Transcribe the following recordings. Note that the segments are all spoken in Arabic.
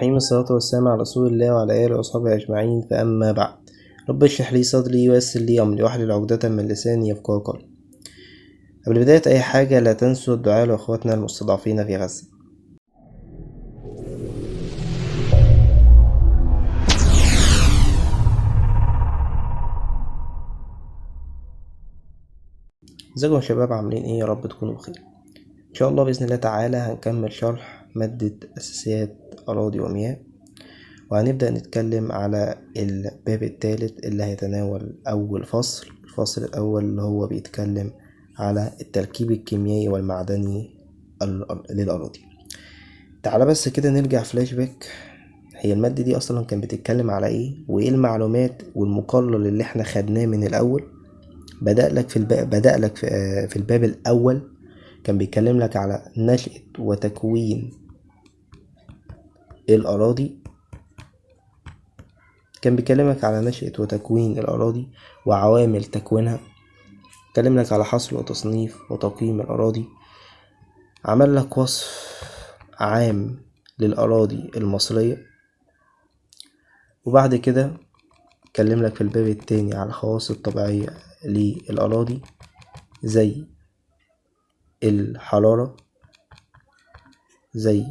الرحيم. الصلاة والسلام على رسول الله وعلى آله وصحبه أجمعين، فأما بعد. رب اشرح لي صدري ويسر لي أمري واحلل عقدة من لساني يفقهوا قولي. قبل بداية أي حاجة لا تنسوا الدعاء لأخواتنا المستضعفين في غزة. ازيكم يا شباب، عاملين ايه؟ يا رب تكونوا بخير. ان شاء الله بإذن الله تعالى هنكمل شرح مادة أساسيات أراضي ومياه، وهنبدأ نتكلم على الباب الثالث اللي هيتناول أول فصل. الفصل الأول اللي هو بيتكلم على التركيب الكيميائي والمعدني للأراضي. تعالى بس كده نرجع فلاش باك. هي المادة دي أصلا كان بتتكلم على إيه، وإيه المعلومات والمقرر اللي إحنا خدناه من الأول. بدأ لك في الباب الأول كان بيتكلم لك على نشأة وتكوين الأراضي. كان بيكلمك على نشأة وتكوين الأراضي وعوامل تكوينها. كلم لك على حصر وتصنيف وتقييم الأراضي. عمل لك وصف عام للأراضي المصرية. وبعد كده كلم لك في الباب التاني على الخواص الطبيعية للأراضي زي الحرارة، زي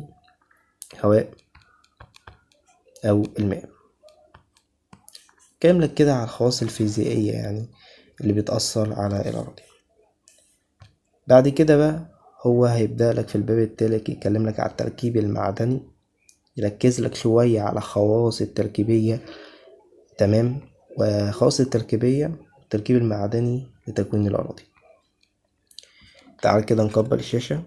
هواء أو الماء. كلم لك كده على الخواص الفيزيائية يعني اللي بتأثر على الأراضي. بعد كده بقى هو هيبدأ لك في الباب التالت يتكلم لك على التركيب المعدني، يركز لك شوية على خواص التركيبية. تمام، وخواص التركيبية التركيب المعدني لتكوين الأراضي. تعال كده نكبر الشاشة.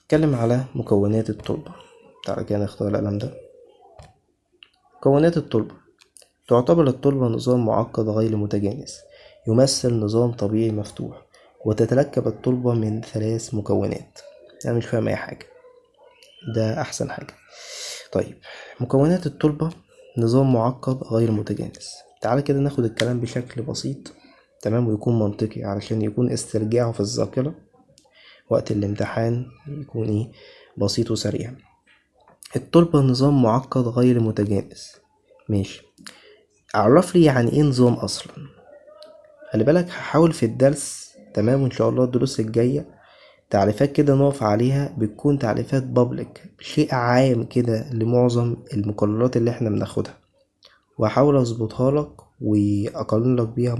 نتكلم على مكونات التربة. تعال كده نختار القلم ده. مكونات التربة. تعتبر التربة نظام معقد غير متجانس يمثل نظام طبيعي مفتوح، وتتركب التربة من 3 مكونات. أنا مش فاهم أي حاجة، ده أحسن حاجة. طيب، مكونات التربة نظام معقد غير متجانس. تعال كده ناخد الكلام بشكل بسيط، تمام، ويكون منطقي علشان يكون استرجاعه في الذاكرة وقت الامتحان يكون بسيط وسريع. التربة نظام معقد غير متجانس. ماشي، اعرف لي يعني ايه نظام اصلا. خلي بالك هحاول في الدرس، تمام، وان شاء الله الدروس الجاية تعريفات كده نقف عليها بتكون تعريفات بابليك، شيء عام كده لمعظم المقررات اللي احنا بناخدها، وهحاول اظبطها لك واقارن لك بيها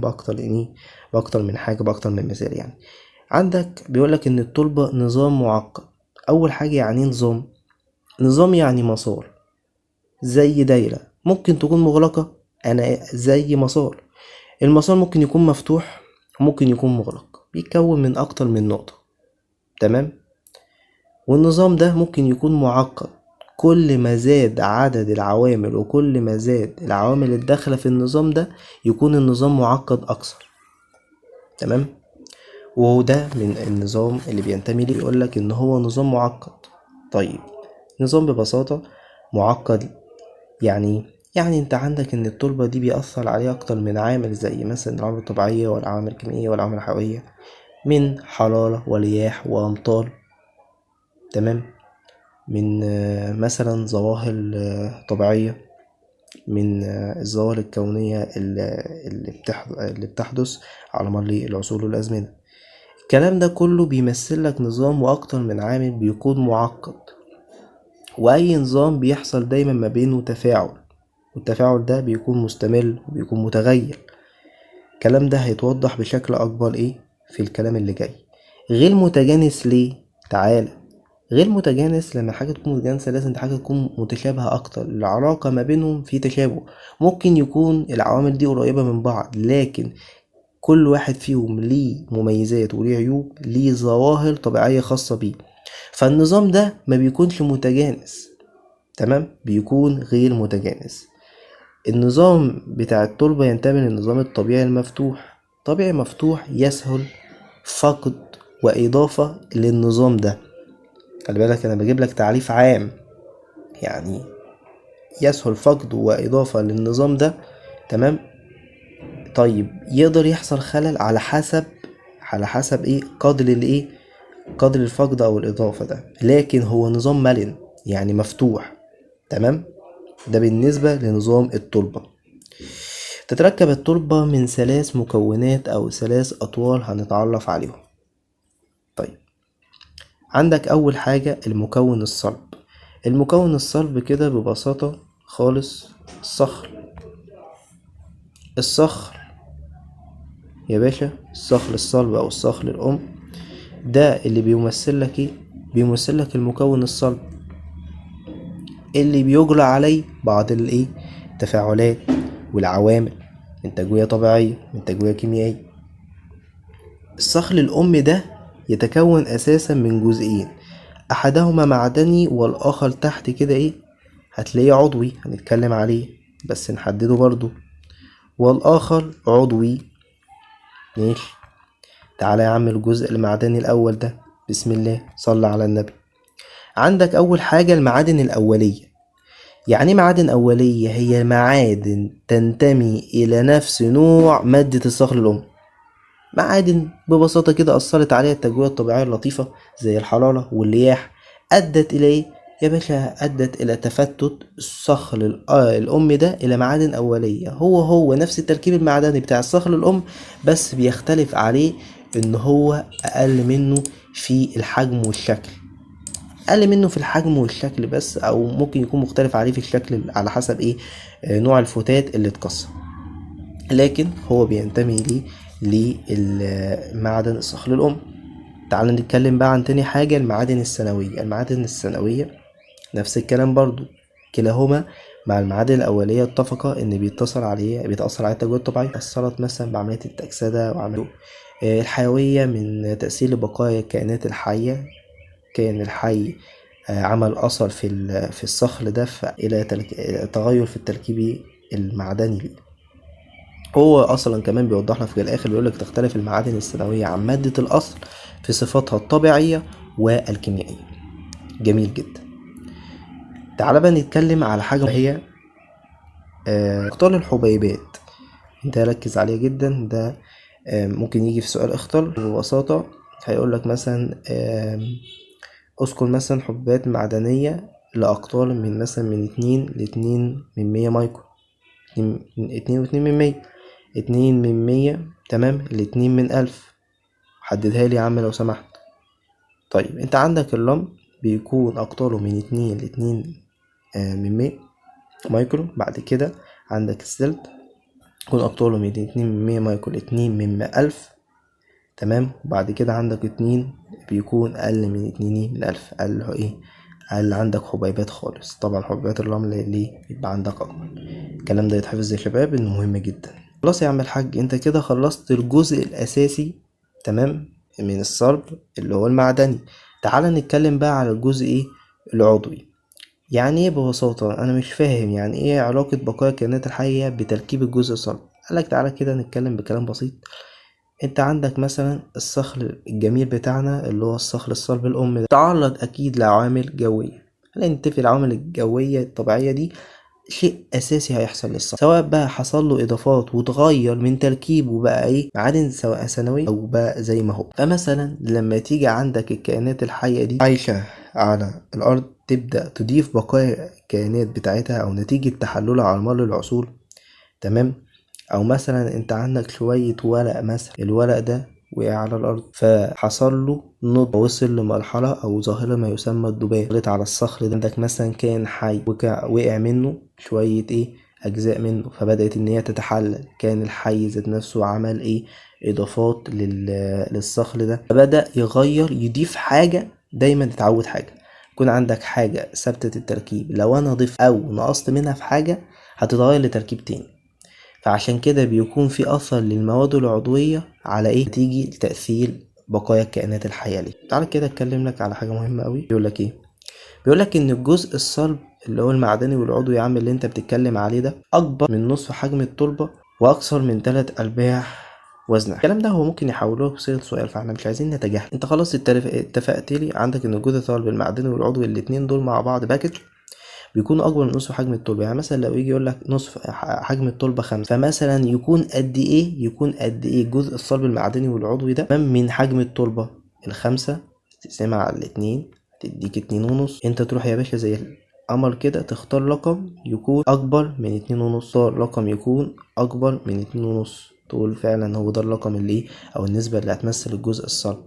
باكتر من حاجة، باكتر من مثال. يعني عندك بيقولك ان التربة نظام معقد. اول حاجة يعني نظام. نظام يعني مسار، زي دايرة ممكن تكون مغلقة، انا زي مسار. المسار ممكن يكون مفتوح وممكن يكون مغلق، بيتكون من اكتر من نقطة. تمام، والنظام ده ممكن يكون معقد. كل ما زاد عدد العوامل وكل ما زاد العوامل الداخلة في النظام ده يكون النظام معقد اكثر. تمام، وده من النظام اللي بينتمي ليه يقولك ان هو نظام معقد. طيب، نظام ببساطة معقد يعني انت عندك ان التربة دي بيأثر عليها اكتر من عامل، زي مثلا العوامل الطبيعية والعوامل الكيميائية والعوامل الحيوية، من حرارة ورياح وامطار. تمام، من مثلا ظواهر طبيعية، من الظواهر الكونية اللي بتحدث على مر العصور والأزمنة. الكلام ده كله بيمثل لك نظام واكتر من عامل بيكون معقد، واي نظام بيحصل دايما ما بينه تفاعل، والتفاعل ده بيكون مستمر وبيكون متغير. الكلام ده هيتوضح بشكل اكبر في الكلام اللي جاي. غير متجانس ليه؟ تعالى. غير متجانس لما حاجة تكون متجانسة لازم حاجة تكون متشابهة اكتر، العلاقة ما بينهم في تشابه. ممكن يكون العوامل دي قريبة من بعض، لكن كل واحد فيهم ليه مميزات وليه عيوب، ليه ظواهر طبيعية خاصة بيه. فالنظام ده ما بيكونش متجانس، تمام، بيكون غير متجانس. النظام بتاع التربة ينتمي للنظام الطبيعي المفتوح. طبيعي مفتوح يسهل فقد وإضافة للنظام ده. خلي بالك أنا بجيب لك تعريف عام، يعني يسهل فقد وإضافة للنظام ده. تمام. طيب، يقدر يحصل خلل على حسب قدر قدر الفقد او الاضافة ده، لكن هو نظام مرن. يعني مفتوح. تمام. ده بالنسبة لنظام التربة. تتركب التربة من 3 مكونات أو 3 أطوال هنتعرف عليهم. طيب، عندك أول حاجة المكون الصلب. المكون الصلب كده ببساطة خالص الصخر. الصخر يا باشا، الصخر الصلب أو الصخر الأم، ده اللي بيمثل لك ايه؟ بيمثل لك المكون الصلب اللي بيجرى عليه بعض الايه، التفاعلات والعوامل من تجوية طبيعية من تجوية كيميائية. الصخر الأم ده يتكون أساسا من جزئين، أحدهما معدني والآخر تحت كده ايه هتلاقيه عضوي، هنتكلم عليه بس نحدده برضو، والآخر عضوي. ماشي، تعالى يا عم الجزء المعدني الأول ده، بسم الله صلى على النبي. عندك أول حاجة المعادن الأولية. يعني معادن أولية هي معادن تنتمي إلى نفس نوع مادة الصخر الأم. معادن ببساطة كده أثرت عليها التجوية الطبيعية اللطيفة زي الحرارة والرياح، أدت إلى إيه؟ يا باشا أدت إلى تفتت الصخر الأم ده إلى معادن أولية، هو نفس التركيب المعدني بتاع الصخر الأم، بس بيختلف عليه إن هو أقل منه في الحجم والشكل. اقل منه في الحجم والشكل بس، او ممكن يكون مختلف عليه في الشكل على حسب ايه، نوع الفتات اللي اتكسر، لكن هو بينتمي ليه للمعدن الصخر الام. تعال نتكلم بقى عن تاني حاجة المعادن الثانوية. المعادن الثانوية نفس الكلام برضو، كلاهما مع المعادن الأولية اتفقا إن بيتأثر عليه التجوية الطبيعية، أثرت مثلا بعملية التأكسدة وعملوا الحيوية من تأثير بقايا الكائنات الحية. كان الحي عمل أثر في الصخر ده إلى تغير في التركيب المعدني ليه. هو أصلا كمان بيوضح لك في الآخر، بيقولك تختلف المعادن الثانوية عن مادة الأصل في صفاتها الطبيعية والكيميائية. جميل جدا. تعال بقى نتكلم على حاجة هي اختار الحبيبات. انت ركز عليها جدا، ده ممكن يجي في سؤال اختر ببساطة. هيقولك مثلا اذكر مثلا حبيبات معدنية لأقطار من مثلا من 2 ل 2 من 100 مايكرو. 2 و2 من 100، 2 من 100 تمام ل2 من 1000. حددها لي يا عم لو سمحت. طيب انت عندك الرمل بيكون أقطاره من 2 ل 2 من 100 مايكرو. بعد كده عندك السلت يكون أقطاره من 2 من 100 مايكرو ل2 من 1000. تمام. وبعد كده عندك 2 بيكون أقل من 2 من 1000، أقل ايه، أقل عندك حبيبات خالص. طبعا حبيبات الرمل ليه يبقى عندك أكبر. الكلام ده يتحفظ يا شباب إنه مهم جدا. خلاص يا عم الحاج، انت كده خلصت الجزء الأساسي تمام من الصلب اللي هو المعدني. تعال نتكلم بقى على الجزء ايه، العضوي. يعني ايه ببساطة؟ أنا مش فاهم يعني ايه علاقة بقايا الكائنات الحية بتركيب الجزء الصلب. قالك تعالى كده نتكلم بكلام بسيط. انت عندك مثلا الصخر الجميل بتاعنا اللي هو الصخر الصلب الأم ده، تعرض أكيد لعوامل جوية. خلينا نتفق العوامل الجوية الطبيعية دي شيء أساسي هيحصل للصخر، سواء بقى حصل له إضافات وتغير من تركيبه بقى إيه معادن سواء ثانوية أو بقى زي ما هو. فمثلا لما تيجي عندك الكائنات الحية دي عايشة على الأرض، تبدأ تضيف بقايا الكائنات بتاعتها أو نتيجة تحللها على مر العصور. تمام. او مثلا انت عندك شوية ورق، مثلا الورق ده وقع على الارض فحصل له نضج، وصل لمرحلة او ظاهرة ما يسمى الذباب، طلعت على الصخر ده. عندك مثلا كائن حي وقع منه شوية ايه اجزاء منه، فبدأت ان هي تتحلل. كان الحي ذات نفسه عمل ايه اضافات للصخر ده، فبدأ يغير يضيف حاجة. دايما تتعود حاجة، يكون عندك حاجة ثابتة التركيب، لو انا ضفت او نقصت منها في حاجة هتتغير لتركيب تاني. فعشان كده بيكون في أثر للمواد العضوية على إيه تيجي تأثير بقايا الكائنات الحية ليه. تعال كده أتكلم لك على حاجة مهمة أوي. بيقولك إيه؟ بيقولك إن الجزء الصلب اللي هو المعدني والعضوي يا عم اللي أنت بتتكلم عليه ده أكبر من نصف حجم التربة وأكثر من 3 أرباع وزنها. الكلام ده هو ممكن يحولوه بصيغة سؤال، فاحنا مش عايزين نتجاهل. انت خلاص اتفقت لي عندك ان الجزء الصلب المعدني والعضوي الاتنين دول مع بعض باكج بيكون اكبر من نصف حجم التربة. يعني مثلا لو يجي يقول لك نصف حجم التربة 5، فمثلا يكون قد ايه، يكون قد ايه الجزء الصلب المعدني والعضوي ده من حجم التربة ال5 تقسمها على 2 تديك 2.5. انت تروح يا باشا زي القمر كده تختار رقم يكون اكبر من 2.5، تختار رقم يكون اكبر من 2.5، تقول فعلا هو ده الرقم اللي او النسبة اللي هتمثل الجزء الصلب.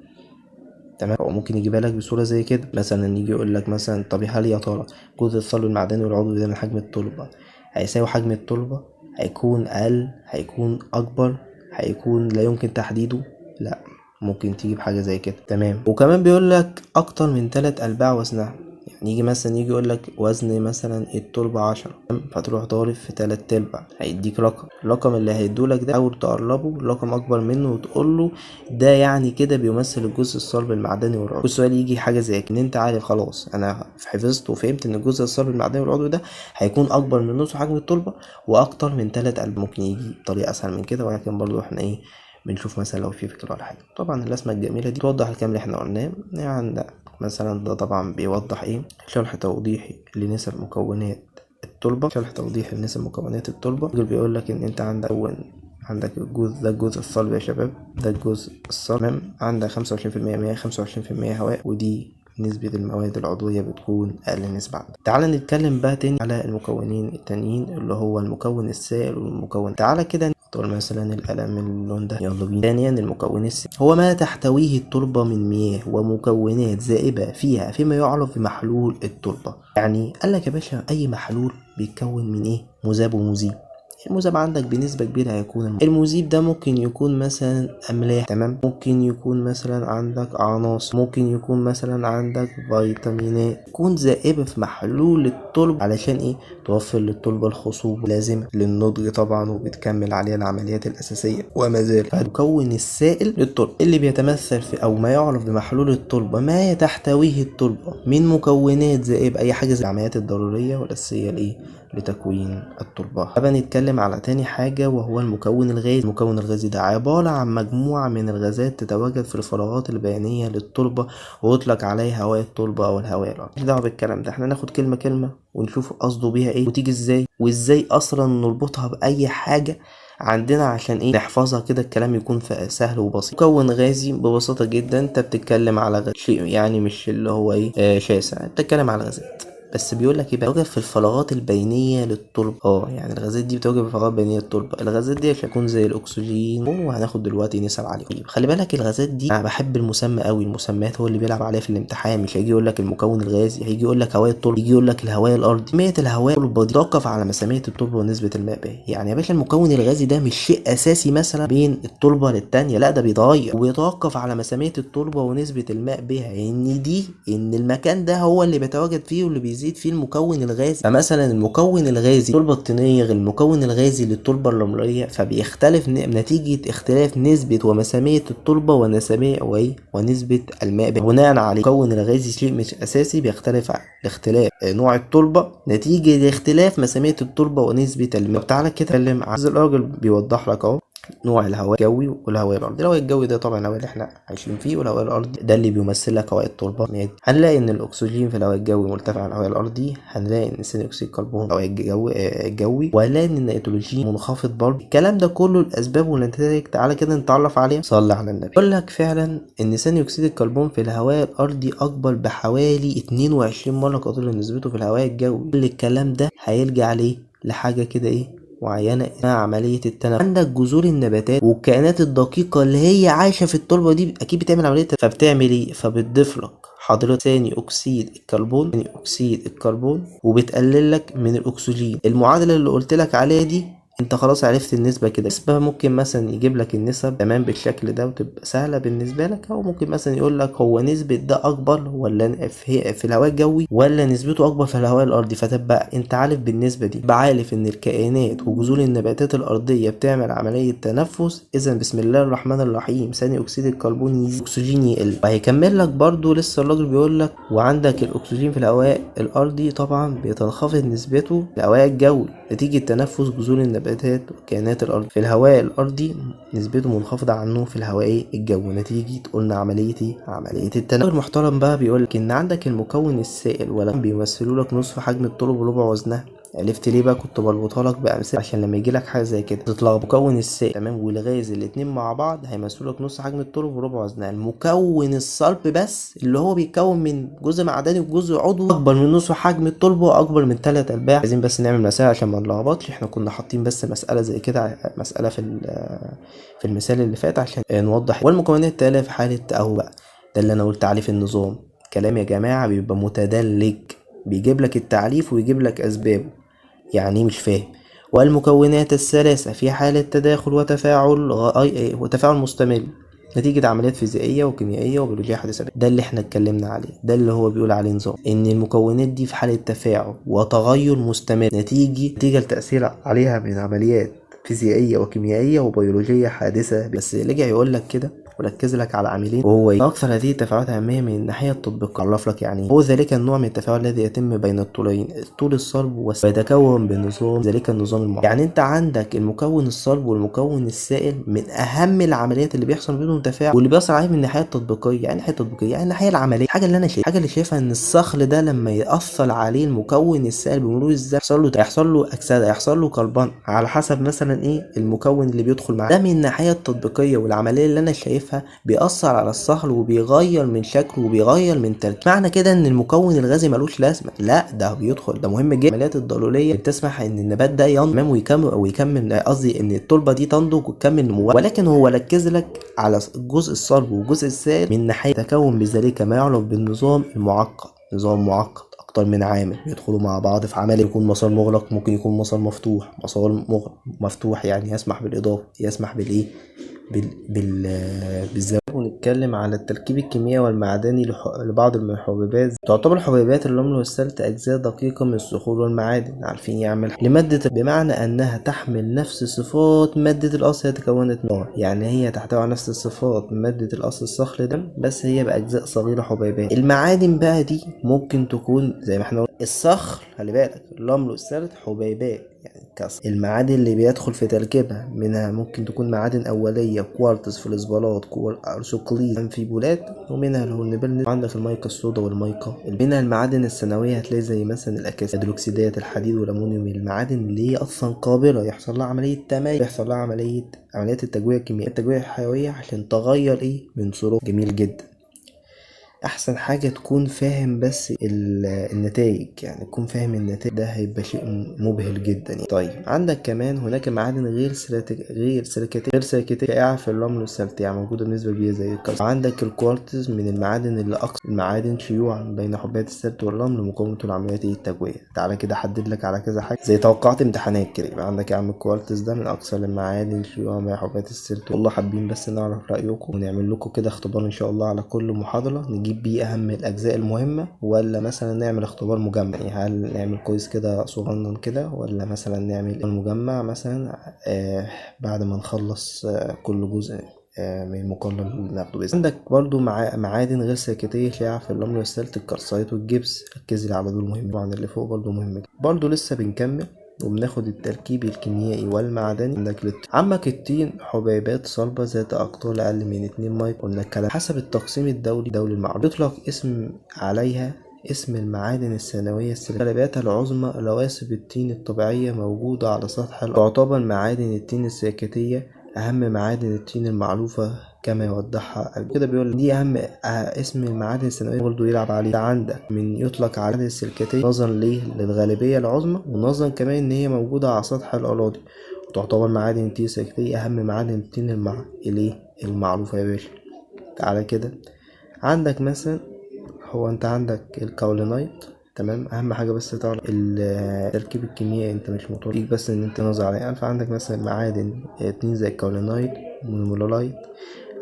تمام. او ممكن يجيبها لك بصورة زي كده، مثلا يجي يقول لك مثلا طب هل يا ترى الجزء الصلب المعدني والعضوي ده من حجم التربة هيساوي حجم التربة، هيكون اقل، هيكون اكبر، هيكون لا يمكن تحديده؟ لا، ممكن تجيب حاجة زي كده. تمام. وكمان بيقول لك اكتر من 3 ارباع وزنها، يعني يجي مثلا يجي يقول لك وزن مثلا التربة 10، فتروح ضارب في 3/4 هيديك رقم. الرقم اللي هيدولك ده حاول تقربه رقم اكبر منه وتقول له ده يعني كده بيمثل الجزء الصلب المعدني والعضوي. والسؤال يجي حاجة زي كده، ان انت عارف خلاص انا حفظت وفهمت ان الجزء الصلب المعدني والعضوي ده هيكون اكبر من نص حجم التربة واكتر من 3 قلب. ممكن يجي بطريقة اسهل من كده، ولكن برضو احنا ايه بنشوف مثلا لو في فكرة ولا حاجة. طبعا الرسمة الجميلة دي توضح الكلام اللي احنا قلناه. يعني مثلا ده طبعا بيوضح ايه، شرح توضيحي لنسب مكونات التربة. شرح توضيحي لنسب مكونات التربة بيقول لك ان انت عندك الجزء ده الجزء الصلب يا شباب، ده الجزء الصلب. تمام. عندك 25% مياه، 25% هواء، ودي نسبة المواد العضوية بتكون أقل نسبة عندك. تعال نتكلم بقى تاني على المكونين التانيين اللي هو المكون السائل والمكون. تعالى كده نختار مثلا القلم اللون ده، يلا بينا. ثانيا المكون السائل هو ما تحتويه التربة من مياه ومكونات زائبة فيها فيما يعرف بمحلول التربة. يعني قالك يا باشا أي محلول بيتكون من إيه؟ مذاب ومذيب. المذاب عندك بنسبة كبيرة هيكون المذيب ده ممكن يكون مثلا أملاح، تمام، ممكن يكون مثلا عندك عناصر، ممكن يكون مثلا عندك فيتامينات، تكون زائبة في محلول التربة علشان ايه؟ توفر للتربة الخصوبة لازم للنضج طبعا، وبتكمل عليها العمليات الأساسية وما زال. فالمكون السائل للتربة اللي بيتمثل في أو ما يعرف بمحلول التربة ما تحتويه التربة من مكونات زائبة، أي حاجة زي العمليات الضرورية والأساسية لإيه؟ لتكوين التربة. طبعا نتكلم على تاني حاجة وهو المكون الغازي. المكون الغازي ده عبارة عن مجموعة من الغازات تتواجد في الفراغات البينية للتربة ويطلق عليها هواء التربة أو الهواء الأرضي. مش دعوة بالكلام ده، احنا ناخد كلمة كلمة ونشوف قصده بيها ايه وتيجي ازاي، وازاي أصلا نربطها بأي حاجة عندنا عشان ايه نحفظها كده، الكلام يكون سهل وبسيط. مكون غازي ببساطة جدا انت بتتكلم على شيء يعني مش اللي هو ايه شاسع، انت بتتكلم على غازات، بس بيقول لك يبقى بتواجد في الفراغات البينيه للتربه. يعني الغازات دي بتواجد في الفراغات البينيه للتربه. الغازات دي عشان تكون زي الاكسجين، وهناخد دلوقتي نسب عليهم. خلي بالك الغازات دي انا بحب المسمى قوي، المسميات هو اللي بيلعب عليها في الامتحان. مش هيجي يقول لك المكون الغازي، هيجي يقول لك هواء التربه، يجي يقول لك الهواء الارضي. كميه الهواء التربه دي توقف على مساميه التربه ونسبه الماء بها. يعني يا باشا المكون الغازي ده مش شيء اساسي مثلا بين التربه للتانيه، لا ده بيتغير وبيتوقف على مساميه التربه ونسبه الماء بها، ان المكان ده هو اللي بيتواجد فيه واللي بيزيد فيه المكون الغازي. فمثلا المكون الغازي التربه الطينيه غير المكون الغازي للتربه الرمليه، فبيختلف نتيجه اختلاف نسبه ومساميه التربه ونسبه الماء بناء عليه. المكون الغازي شيء مش اساسي، بيختلف لاختلاف نوع التربه نتيجه لاختلاف مساميه التربه ونسبه الماء. تعالى كده نتكلم عن الراجل بيوضح لك اهو نوع الهواء الجوي والهواء الارضي. الهواء الجوي ده طبعا الهواء اللي احنا عايشين فيه، والهواء الارضي ده اللي بيمثل لك هواء التربه. هنلاقي ان الاكسجين في الهواء الجوي مرتفع عن الهواء الارضي، هنلاقي ان ثاني اكسيد الكربون الهواء الجوي، وهنلاقي ان النيتروجين منخفض برضه. الكلام ده كله الاسباب والنتائج تعالى كده نتعرف عليها. صلى على النبي. يقول لك فعلا ان ثاني اكسيد الكربون في الهواء الارضي اكبر بحوالي 22 مره قدر نسبته في الهواء الجوي. كل الكلام ده هيرجع عليه لحاجه كده معينة اسمها عملية التنفس. عندك جذور النباتات والكائنات الدقيقة اللي هي عايشة في التربة دي أكيد بتعمل عملية فبتعمل إيه؟ فبتضيف لك حضرتك ثاني أكسيد الكربون وبتقلل لك من الأكسجين. المعادلة اللي قلت لك عليها دي انت خلاص عرفت النسبة كده. النسبة ممكن مثلا يجيب لك النسب تمام بالشكل ده وتبقى سهلة بالنسبة لك، او ممكن مثلا يقول لك هو نسبة ده اكبر ولا في الهواء الجوي ولا نسبته اكبر في الهواء الارضي، فتبقى انت عارف بالنسبة دي، بعارف ان الكائنات وجذور النباتات الارضية بتعمل عملية تنفس. اذا بسم الله الرحمن الرحيم ثاني اكسيد الكربون يزيد، الاكسجين يقل. وهيكمل لك برضو لسه الراجل بيقول لك وعندك الاكسجين في الهواء الارضي طبعا بتنخفض نسبته في الهواء الجوي نتيجة تنفس جذور النباتات النباتات وكائنات الأرض. في الهواء الأرضي نسبته منخفضة عنه في الهواء الجوي، نتيجة قلنا عملية التنوع. المحترم بقى بيقولك إن عندك المكون السائل ولما بيمثلوا لك نصف حجم التربة وربع وزنها. عرفت ليه بقى كنت بربطها لك بأمثلة عشان لما يجيلك حاجة زي كده تتلخبط. مكون السائل تمام والغاز الاتنين مع بعض هيمثلوا لك نص حجم التربة وربع وزنها. المكون الصلب بس اللي هو بيتكون من جزء معدني وجزء عضوي اكبر من نصف حجم التربة واكبر من 3 ارباع. عايزين بس نعمل مسألة عشان ما نلخبطش، احنا كنا حاطين بس مسألة زي كده، مسألة في المثال اللي فات عشان نوضح. والمكونات التالية في حالة اهو بقى ده اللي انا قلت عليه في النظام. كلام يا جماعة بيبقى متدلج، بيجيب لك التعريف ويجيب لك اسبابه. يعني مش فاهم. والمكونات الثلاثة في حالة تداخل وتفاعل مستمر نتيجة عمليات فيزيائية وكيميائية وبيولوجية حديثة. ده اللي احنا اتكلمنا عليه، ده اللي هو بيقول عليه نظام ان المكونات دي في حالة تفاعل وتغير مستمر نتيجة التأثير عليها من عمليات فيزيائية وكيميائية وبيولوجية حادثة. بس رجع يقول لك كده وركز لك على عاملين، وهو اكثر هذه التفاعلات اهميه من الناحيه التطبيقيه. اعرف لك يعني هو ذلك النوع من التفاعل الذي يتم بين الطولين، الطول الصلب ويتكون بنظام ذلك النظام المعقد. يعني انت عندك المكون الصلب والمكون السائل من اهم العمليات اللي بيحصل بينهم تفاعل، واللي بيحصل عليه من الناحيه التطبيقيه. يعني الناحيه التطبيقيه يعني الناحيه العمليه. الحاجه اللي انا شايفها ان الصخر ده لما ياثر عليه المكون السائل بمرور الزمن يحصل له اكسده، يحصل له كربون على حسب مثلا ايه المكون اللي بيدخل معاه. ده من الناحيه التطبيقيه والعمليه اللي انا شايفها بيأثر على الصخر وبيغير من شكله وبيغير من تركيبه. معنى كده ان المكون الغازي ملوش لازمه؟ لا، ده بيدخل، ده مهم جدا. العمليات الضروريه بتسمح ان النبات ده ينمو ويكمل قصدي ان التربه دي تنضج وتكمل نموها. ولكن هو ركز لك على الجزء الصلب والجزء السائل من ناحيه تكون بذلك ما يعرف بالنظام المعقد. نظام معقد اكتر من عامل بيدخلوا مع بعض في عمل، يكون مسار مغلق، ممكن يكون مسار مفتوح. مسار مفتوح يعني يسمح بالاضافه، يسمح بالايه بالزواج. ونتكلم على التركيب الكيميائي والمعدني لبعض من الحبيبات. تعتبر حبيبات الرمل والسلت أجزاء دقيقة من الصخور والمعادن. عارفين يعمل لمادة بمعنى أنها تحمل نفس صفات مادة الأصل اللي تكونت منها. يعني هي تحتوي على نفس الصفات من مادة الأصل الصخري ده، بس هي بأجزاء صغيرة حبيبات. المعادن بقى دي ممكن تكون زي ما احنا قلنا الصخر، خلي بالك الرمل والسلت حبيبات يعني كسر. المعادن اللي بيدخل في تركيبها منها ممكن تكون معادن أولية، كوارتز، فلزبارات، أرسوكليز، أنفيبولات، ومنها الهورنبل. عندك الميكا السودا والميكا. منها المعادن الثانوية هتلاقي زي مثلا الأكاسيد، الهيدروكسيدات، الحديد والأمونيوم. المعادن اللي هي أصلا قابلة يحصل لها عملية تميز، يحصل لها عمليات التجوية الكيميائية، التجوية الحيوية عشان تغير من صوره. جميل جدا. احسن حاجة تكون فاهم بس النتائج، يعني تكون فاهم النتائج، ده هيبقى شيء مبهر جدا يعني. طيب عندك كمان هناك معادن غير سيليكاتية شائعة في الرمل والسلت، يعني موجودة بنسبة كبيرة زي الكالسيوم. عندك الكوارتز من المعادن اللي اكثر المعادن شيوعا بين حبات السلت والرمل لمقاومة العمليات التجوية. تعالى كده احدد لك على كذا حاجة زي توقعات امتحانات كده. يبقى عندك يا عم الكوارتز ده من اكثر المعادن شيوعا بين حبات السلت. والله حابين بس نعرف رأيكم ونعمل لكم كده اختبار ان شاء الله على كل محاضرة، نجيب بيه اهم الاجزاء المهمه، ولا مثلا نعمل اختبار مجمع. يعني هل نعمل كويس كده صغنن كده، ولا مثلا نعمل مجمع مثلا بعد ما نخلص كل جزء من المقارنة اللي بناخده بإذن. عندك برضو معادن غير سيليكاتية شائعة في الرمل والسلت، الكالسايت والجبس. ركز لي على دول مهم، طبعا اللي فوق برضو مهم جدا. برضو لسه بنكمل وبناخد التركيب الكيميائي والمعدني. عندك الطين حبيبات صلبة ذات أقطار أقل من 2 مايكرون. قلنا الكلام حسب التقسيم الدولي المعروف يطلق اسم عليها اسم المعادن الثانوية السيليكاتية العظمى. رواسب الطين الطبيعية موجودة على سطح الأرض. تعتبر معادن الطين السيليكاتية أهم معادن الطين المعروفة كما يوضحها كده. بيقول دي أهم اسم المعادن الثانوية برضه يلعب عليه. عندك من يطلق على المعادن السيليكاتية نظرا للغالبية العظمى، ونظرا كمان إن هي موجودة على سطح الأراضي. وتعتبر معادن الطين السيليكاتية أهم معادن الطين المعروفة يا باشا. تعالى كده عندك مثلا هو انت عندك الكاولينايت، تمام. اهم حاجه بس تعرف التركيب الكيميائي، انت مش مطلوب فيك بس ان انت نظر عليه. فعندك مثلا معادن اتنين زي الكاولينايت والمونولايت،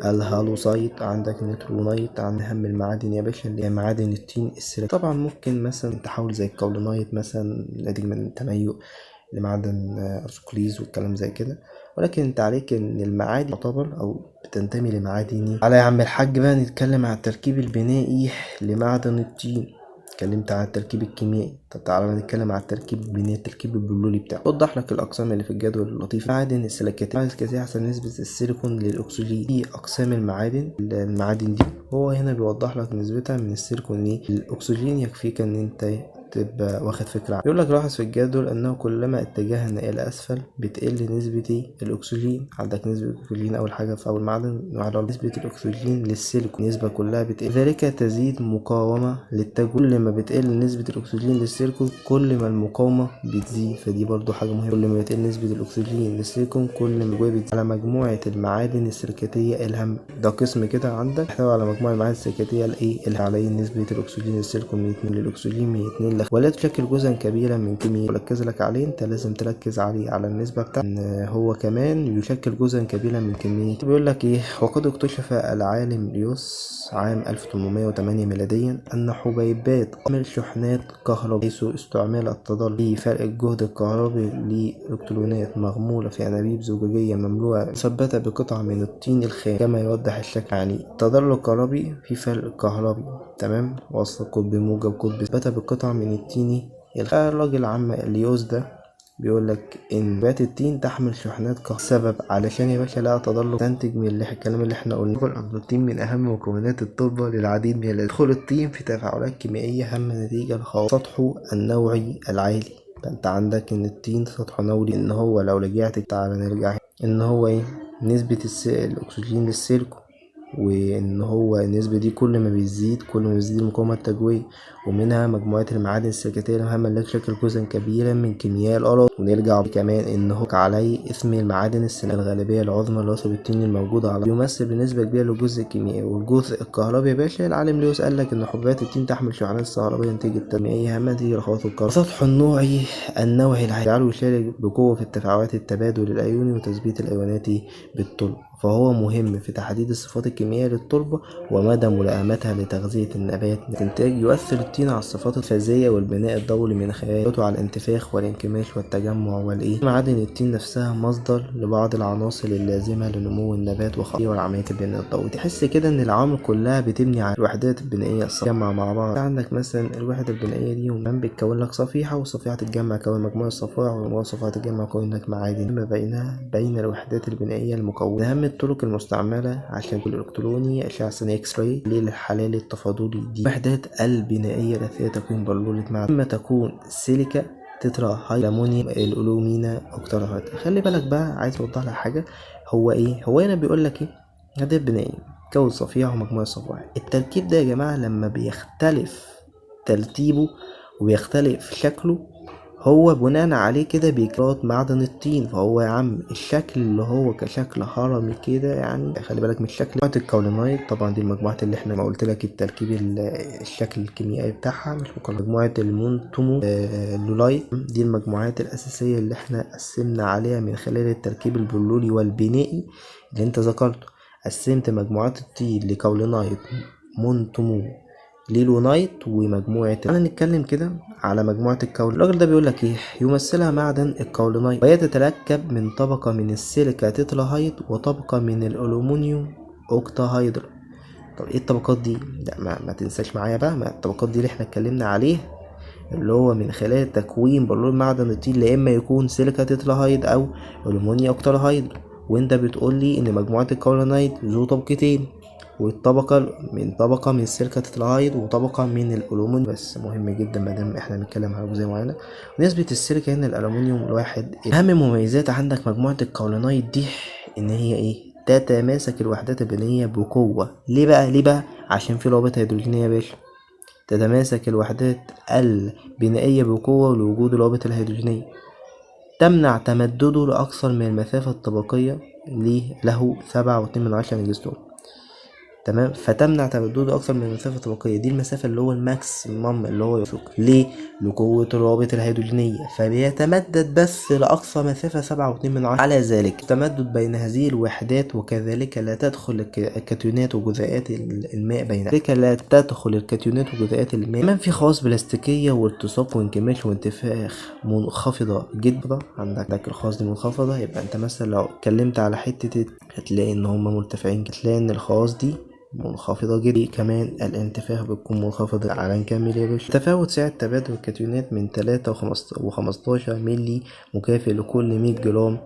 الهالوسايت، عندك نيترونايت. عن اهم المعادن يا باشا اللي هي معادن التين السيليكاتية. طبعا ممكن مثلا تحول زي الكاولينايت مثلا ناتج من تميز لمعدن ارسوكليز والكلام زي كده، ولكن انت عليك ان المعادن تعتبر او بتنتمي لمعادن. على يا عم الحاج بقى نتكلم عن التركيب البنائي لمعدن الطين. اتكلمت عن التركيب الكيميائي. طب تعالى نتكلم عن التركيب من التركيب البلولي بتاعه. اوضح لك الاقسام اللي في الجدول اللطيف. معادن السيليكاتيه. المعادن السيليكاتيه احسن نسبه السيليكون للاكسجين. دي اقسام المعادن دي هو هنا بيوضح لك نسبتها من السيليكون للاكسجين. يكفيك ان انت تبقى واخد فكرة عنه. يقول لك لاحظ في الجدول انه كلما اتجهنا الى اسفل بتقل نسبة الاكسجين. عندك نسبة الاكسجين اول حاجة في اول معدن على نسبة الاكسجين للسيليكون النسبة كلها بتقل. ذلك تزيد مقاومة للتجويد. كل ما بتقل نسبة الاكسجين للسيليكون كل ما المقاومة بتزيد. فدي برضو حاجة مهمة. كل ما بتقل نسبة الاكسجين للسيليكون كل ما التجويد بتزيد. على مجموعة المعادن السيليكاتية الهم ده قسم كده عندك يحتوي على مجموعة المعادن السيليكاتية اللي عليه نسبة الاكسجين للسيليكون من 2 للاكسجين من 2 ولا تشكل جزءا كبيرا من كمية. وركز لك عليه، انت لازم تركز عليه على النسبة بتاعته ان هو كمان يشكل جزءا كبيرا من كمية. بيقول لك ايه؟ وقد اكتشف العالم ليوس عام 1808 ميلاديا ان حبيبات تعمل شحنات كهربائية حيث استعمال التضلل في فرق الجهد الكهربي لإلكترونات مغمولة في أنابيب زجاجية مملوءة مثبتة بقطعة من الطين الخام كما يوضح الشكل. يعني التضلل الكهربي في فرق كهربي تمام وسط قطب موجب قطب مثبتة بقطعة من التين. الراجل عم ليوس ده بيقول لك ان بات التين تحمل شحنات كهرباء. السبب علشان يا باشا لا تضلل تنتج من الكلام اللي احنا قلناه ان الطين من اهم مكونات التربه للعديد من يدخل الطين في تفاعلات كيميائيه هامه نتيجه لسطحه النوعي العالي. فانت عندك ان الطين سطحه نوعي ان هو لو رجعت تعالى نرجع ان هو ايه نسبه الاكسجين للسيليكون وان هو النسبة دي كل ما بيزيد كل ما بيزيد المقاومة التجوية. ومنها مجموعات المعادن السيليكاتية الهامة اللي تشكل جزءا كبيرا من كيمياء الأراضي. ونرجع كمان ان هو عليه اسم المعادن الغالبية العظمى لوصف الطين الموجودة على يمثل بنسبة كبيرة للجزء الكيميائي. والجزء الكهربي يا باشا العالم ليوس قال لك ان حبات الطين تحمل شحنات كهربائية نتيجة كيميائية هامة نتيجة لخواص الكهرباء. سطحه النوعي العالي يشارك بقوة في التفاعلات التبادل الأيوني وتثبيت الأيونات بالطلب. فهو مهم في تحديد الصفات الكيميائية للتربة ومدى ملائمتها لتغذية النبات. الإنتاج يؤثر الطين على الصفات الفيزيائية والبناء الضوئي من خلاله على الانتفاخ والانكماش والتجمع معادن الطين نفسها مصدر لبعض العناصر اللازمة لنمو النبات وعملية البناء الضوئي. تحس كده إن العوامل كلها بتبني على الوحدات البنائية تتجمع مع بعض. عندك مثلا الوحدة البنائية دي ومن بتكون لك صفيحة والصفيحة تتجمع كون مجموعة صفائح ومجموعة الصفائح تتجمع كون لك معادن. ما بين الوحدات البنائية المكونة أهم الطرق المستعملة عشان الإلكتروني أشعة ثانية إكس راي للحلال التفاضلي. دي وحدات البنائية التي تكون بلولة معدن إما تكون سيليكا تترا هاي أمونيوم الألومينا أكترها. خلي بالك بقى عايز أوضح لك حاجة. هو هنا بيقول لك إيه وحدات بنائية كون صفيحة ومجموعة صفائح. التركيب ده يا جماعة لما بيختلف ترتيبه وبيختلف شكله هو بناء عليه كده بيكرات معدن الطين. فهو يا عم الشكل اللي هو كشكل هرمي كده يعني خلي بالك من الشكل. مجموعة الكولينايت طبعا دي المجموعات اللي احنا ما قلت لك التركيب الشكل الكيميائي بتاعها مش مجموعة المونتومو لولايت دي المجموعات الأساسية اللي احنا قسمنا عليها من خلال التركيب البلولي والبنائي اللي انت ذكرته. قسمت مجموعات الطين لكولينايت مونتومو ليلونايت ومجموعة. انا نتكلم كده على مجموعة الكولينايت. الراجل ده بيقول لك ايه يمثلها معدن الكولينايت وهي تتركب من طبقة من السيليكا تتراهيد وطبقة من الألومنيوم أوكتاهيدرا. طب ايه الطبقات دي؟ لا ما تنساش معايا بقى ما الطبقات دي اللي احنا اتكلمنا عليها اللي هو من خلال تكوين بلور معدن الطين لا اما يكون سيليكا تتراهيد او ألومنيوم أوكتاهيدرا. وانت بتقول لي ان مجموعة الكولينايت ذو طبقتين والطبقة من السيليكا تتراهيد وطبقة من الألومنيوم. بس مهم جدا مادام احنا بنتكلم على جزئية معينة. نسبة السيليكا هنا الألومنيوم الواحد. أهم مميزات عندك مجموعة الكولينايت دي إن هي إيه تتماسك الوحدات البنائية بقوة. ليه بقى عشان في روابط هيدروجينية يا باشا. تتماسك الوحدات البنائية بقوة لوجود الروابط الهيدروجينية. تمنع تمدده لأكثر من المسافة الطبقية له 7.2 نجستون. تمام. فتمنع تمدده اكثر من المسافه الطبقيه. دي المسافه اللي هو الماكسيمم اللي هو يفوق ليه لقوه الروابط الهيدروجينيه فبيتمدد بس لاقصى مسافه 7.2 على ذلك التمدد بين هذه الوحدات وكذلك لا تدخل الكاتيونات وجزيئات الماء بينها. كذلك لا تدخل الكاتيونات وجزيئات الماء. كمان في خواص بلاستيكيه والتصاق وانكماش وانتفاخ منخفضه جدا. عندك الخواص دي منخفضه. يبقى انت مثلا لو اتكلمت على حته هتلاقي ان هم مرتفعين. هتلاقي ان الخواص دي منخفضة جدا. كمان الانتفاخ بتكون منخفضة. تعالى نكمل يا باشا. تفاوت سعة تبادل الكاتيونات من 3 و15 ملي مكافئ لكل 100 جرام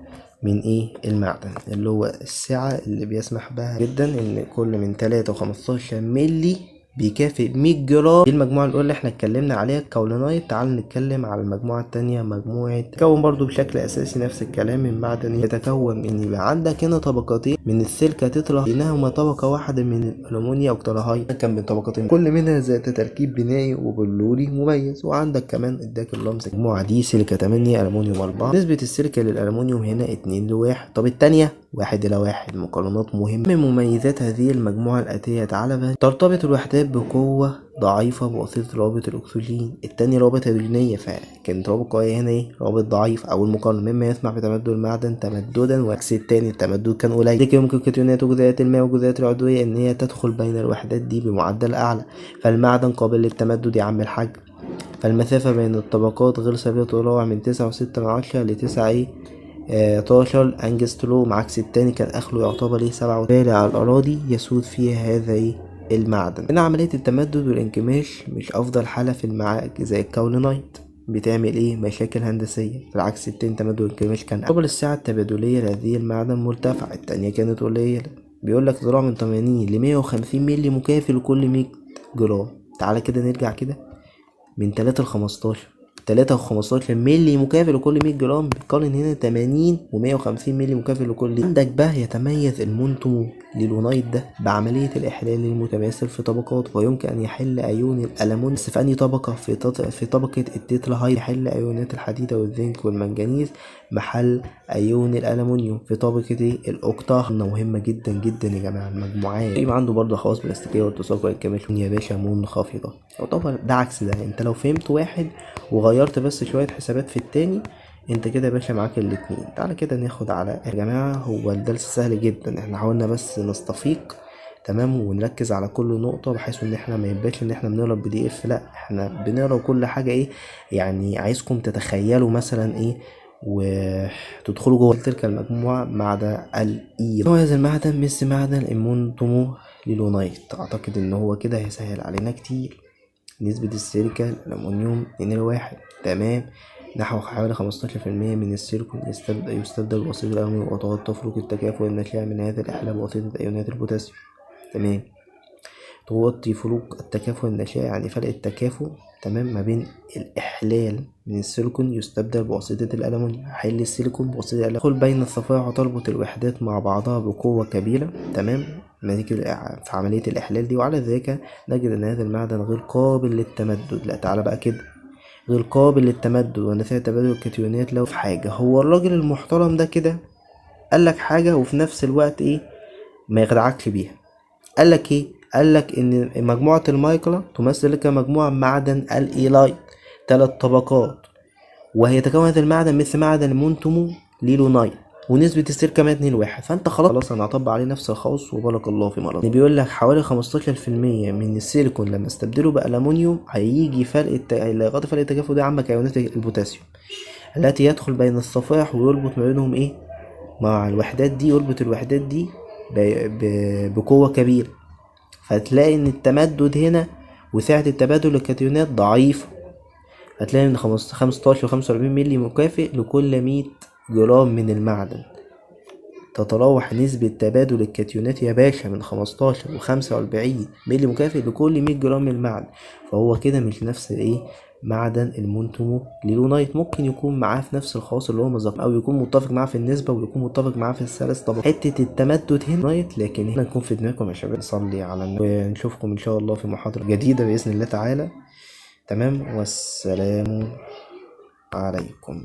من المعدن، اللي هو السعة اللي بيسمح بها جدا ان كل من 3 و15 ملي بيكافئ 100 جرام. دي المجموعة الأولى اللي احنا اتكلمنا عليها الكولونايت. تعال نتكلم على المجموعة التانية، مجموعة تكون برضو بشكل أساسي نفس الكلام من معدن. يتكون من يبقى عندك هنا طبقتين من السيليكا تترا بينهما طبقة واحدة من الألومنيا أكتراهايد، كان من طبقتين كل منها ذات تركيب بنائي وبلوري مميز. وعندك كمان اداك اللمس المجموعة دي سيليكا 8 ألومنيوم 4. نسبة السيليكا للألومنيوم هنا 2:1. طب التانية 1:1. مقارنات مهمة. من مميزات هذه المجموعة الآتية تعالى بقى. ترتبط الوحدات بقوة ضعيفة بواسطة روابط الأكسجين. التاني روابط هيدروجينية، فكانت روابط قوية هنا رابط ضعيف أو المقارنة، مما يسمح بتمدد المعدن تمددا، وعكس التاني التمدد كان قليل. لكن يمكن كتيونات وجزيئات الماء وجزيئات العضوية إن هي تدخل بين الوحدات دي بمعدل أعلى، فالمعدن قابل للتمدد يا عم الحاج. فالمسافة بين الطبقات غير ثابتة تتراوح من 9.6 ل9 12 أنجستروم، عكس التاني كان آخره يعتبر 7. وبالتالي على الأراضي يسود فيها هذا المعدن. هنا عملية التمدد والانكماش مش أفضل حالة في المعادن زي الكولونايت، بتعمل مشاكل هندسية. في العكس التاني تمدد والانكماش كان أعلى. السعة التبادلية لهذه المعدن مرتفعة، التانية كانت قليلة. بيقولك تتراوح من 80 ل150 ملي مكافئ لكل 100 جرام. تعالى كده نرجع كده من 3 ل15 ملي مكافئ لكل 100 جرام. بتقارن هنا 80 و150 ملي مكافئ لكل. عندك بقى يتميز المونتو ليلونايت ده بعملية الإحلال المتماثل في طبقات، ويمكن أن يحل أيون الألمون بس في أنهي طبقة؟ في طبقة التتراهيد. يحل أيونات الحديد والزنك والمنجنيز محل أيون الألمنيوم في طبقة الأوكتا. مهمة جدا جدا يا جماعة. المجموعات يبقى عنده برضه خواص بلاستيكية والتصاق والكمال يا باشا منخفضة. يعتبر ده عكس ده. انت لو فهمت واحد وغيرت بس شوية حسابات في التاني انت كده يا باشا معاك الاتنين. تعالى كده ناخد على يا جماعة. هو الدرس سهل جدا، احنا حاولنا بس نستفيق تمام ونركز على كل نقطة، بحيث ان احنا ما يبقاش ان احنا بنقرا PDF، لا احنا بنقرا كل حاجة يعني عايزكم تتخيلوا مثلا وتدخلوا جوه تلك المجموعة معدن هو هذا المعدن مثل معدن المونتومو ليلونايت. اعتقد ان هو كده هيسهل علينا كتير. نسبة السيليكا الألمنيوم 2:1 تمام. نحو حوالي 15% من السيليكون يستبدل بواسطة الألمنيوم، وتفرق التكافؤ الناشئة من هذا الإحلال بواسطة أيونات البوتاسيوم. تمام. تغطي فروق التكافؤ الناشئة يعني فرق التكافؤ تمام ما بين الإحلال من السيليكون يستبدل بواسطة الألمنيوم. حل السيليكون بواسطة الألمنيوم تدخل بين الصفائح وتربط الوحدات مع بعضها بقوة كبيرة تمام نتيجة في عملية الإحلال دي. وعلى ذلك نجد أن هذا المعدن غير قابل للتمدد. لا تعالى بقى كده، غير قابل للتمدد ونتيجة تبادل الكاتيونات. لو في حاجة هو الراجل المحترم ده كده قالك حاجة وفي نفس الوقت ما يخدعكش بيها. قالك ان مجموعة المايكلا تمثل كمجموعة معدن الإيلايت 3 طبقات، وهيتكون هذا المعدن مثل معدن المونتومو ليلونايت، ونسبة السيليكا 2:1. فانت خلاص انا هطبق عليه نفس الخاص وبارك الله في مرض. بيقول لك حوالي 15% من السيليكون لما استبدله بألمنيوم هيجي اللي يغطي فرق التكافؤ ده عندك ايونات البوتاسيوم التي يدخل بين الصفائح ويربط ما بينهم مع الوحدات دي. يربط الوحدات دي بقوة كبيرة، فتلاقي ان التمدد هنا وسعة التبادل للكاتيونات ضعيفة. هتلاقي ان 15 و45 ملي مكافئ لكل 100 جرام من المعدن. تتراوح نسبة تبادل الكاتيونات يا باشا من 15 و45 ملي مكافئ لكل 100 جرام من المعدن. فهو كده مش نفس معدن المونتومو ليلونايت. ممكن يكون معاه في نفس الخواص اللي هو مذكر، او يكون متفق معاه في النسبة ويكون متفق معاه في الثلاث طبقات. حتة التمدد هنا لكن هنا نكون في دماغكم يا شباب. نصلي على النبي ونشوفكم ان شاء الله في محاضرة جديدة بإذن الله تعالى. تمام، والسلام عليكم.